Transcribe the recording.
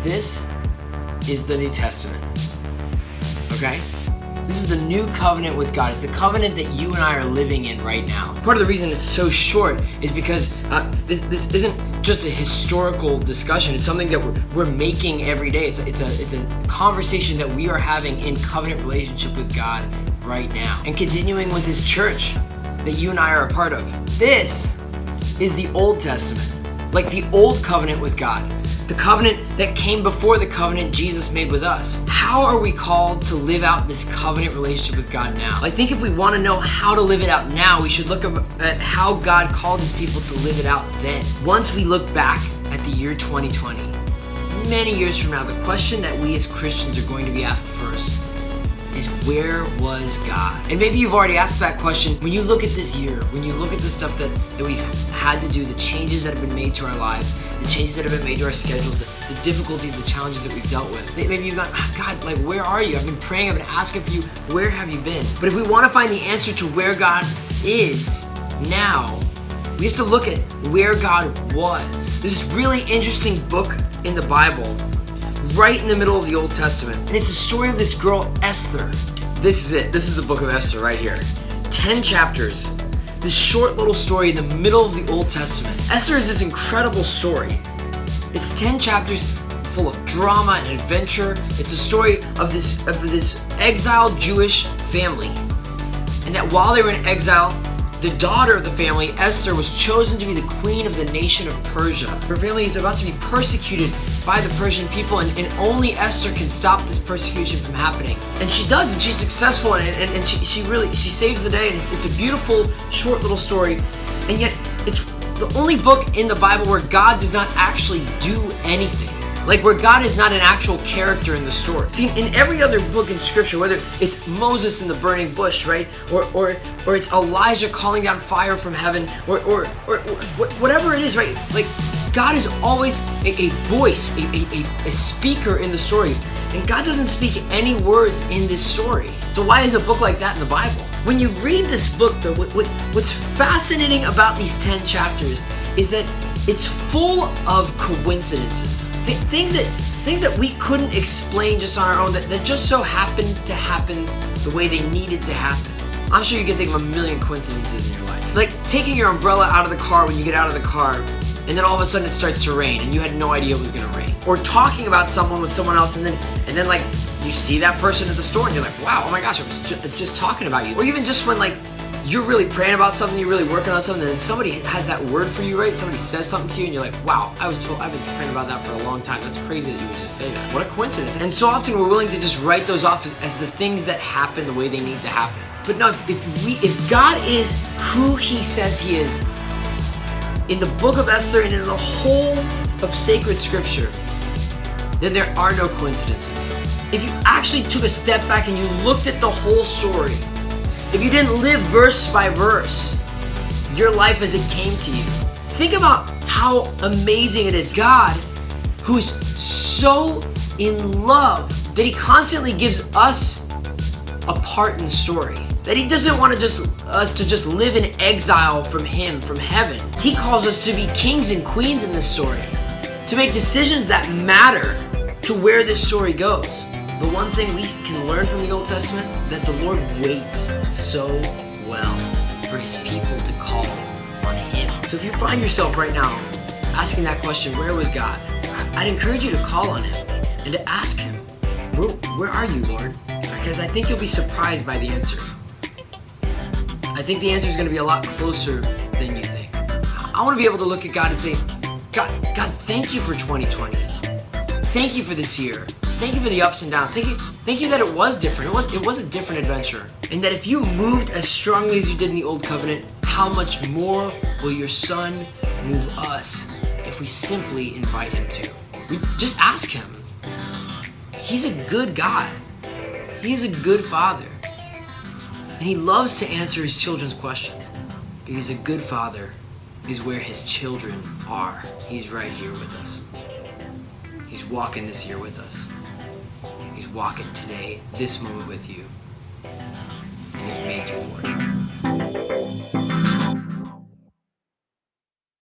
This is the New Testament, okay? This is the new covenant with God. It's the covenant that you and I are living in right now. Part of the reason it's so short is because this isn't just a historical discussion. It's something that we're making every day. It's a conversation that we are having in covenant relationship with God right now, and continuing with His church that you and I are a part of. This is the Old Testament, like the old covenant with God. The covenant that came before the covenant Jesus made with us. How are we called to live out this covenant relationship with God now? I think if we want to know how to live it out now, we should look at how God called His people to live it out then. Once we look back at the year 2020, many years from now, the question that we as Christians are going to be asked first is, where was God? And maybe you've already asked that question. When you look at this year, when you look at the stuff that we've had to do, the changes that have been made to our lives, the changes that have been made to our schedules, the difficulties, the challenges that we've dealt with. Maybe you've gone, God, like, where are you? I've been praying, I've been asking for you, where have you been? But if we want to find the answer to where God is now, we have to look at where God was. This is really interesting book in the Bible, right in the middle of the Old Testament. And it's the story of this girl, Esther. This is it. This is the book of Esther right here. 10 chapters. This short little story in the middle of the Old Testament. Esther is this incredible story. It's 10 chapters full of drama and adventure. It's a story of this exiled Jewish family. And that while they were in exile, the daughter of the family, Esther, was chosen to be the queen of the nation of Persia. Her family is about to be persecuted by the Persian people, and only Esther can stop this persecution from happening. And she does, and she's successful, and she saves the day, and it's a beautiful, short little story. And yet, it's the only book in the Bible where God does not actually do anything. Like, where God is not an actual character in the story. See, in every other book in Scripture, whether it's Moses in the burning bush, right? Or it's Elijah calling down fire from heaven, or whatever it is, right? Like, God is always a voice, a speaker in the story. And God doesn't speak any words in this story. So why is a book like that in the Bible? When you read this book, though, what's fascinating about these 10 chapters is that it's full of coincidences. Things that we couldn't explain just on our own, that just so happened to happen the way they needed to happen. I'm sure you can think of a million coincidences in your life. Like taking your umbrella out of the car when you get out of the car, and then all of a sudden it starts to rain, and you had no idea it was gonna rain. Or talking about someone with someone else, and then like you see that person at the store, and you're like, wow, oh my gosh, I was just talking about you. Or even just when like you're really praying about something, you're really working on something, and then somebody has that word for you, right? Somebody says something to you, and you're like, wow, I've been praying about that for a long time. That's crazy that you would just say that. What a coincidence. And so often we're willing to just write those off as the things that happen the way they need to happen. But no, if God is who He says He is, in the book of Esther and in the whole of sacred Scripture, then there are no coincidences. If you actually took a step back and you looked at the whole story, if you didn't live verse by verse, your life as it came to you, think about how amazing it is. God, who's so in love that He constantly gives us a part in the story. That He doesn't want us to just live in exile from Him, from heaven. He calls us to be kings and queens in this story, to make decisions that matter to where this story goes. The one thing we can learn from the Old Testament, that the Lord waits so well for His people to call on Him. So if you find yourself right now asking that question, where was God? I'd encourage you to call on Him and to ask Him, where are you, Lord? Because I think you'll be surprised by the answer. I think the answer is going to be a lot closer than you think. I want to be able to look at God and say, God, thank you for 2020. Thank you for this year. Thank you for the ups and downs. Thank you that it was different. It was a different adventure. And that if you moved as strongly as you did in the Old Covenant, how much more will your Son move us if we simply invite Him to? We just ask Him. He's a good God. He's a good Father. And He loves to answer His children's questions. Because a good Father is where His children are. He's right here with us. He's walking this year with us. He's walking today, this moment with you. And He's made you for it.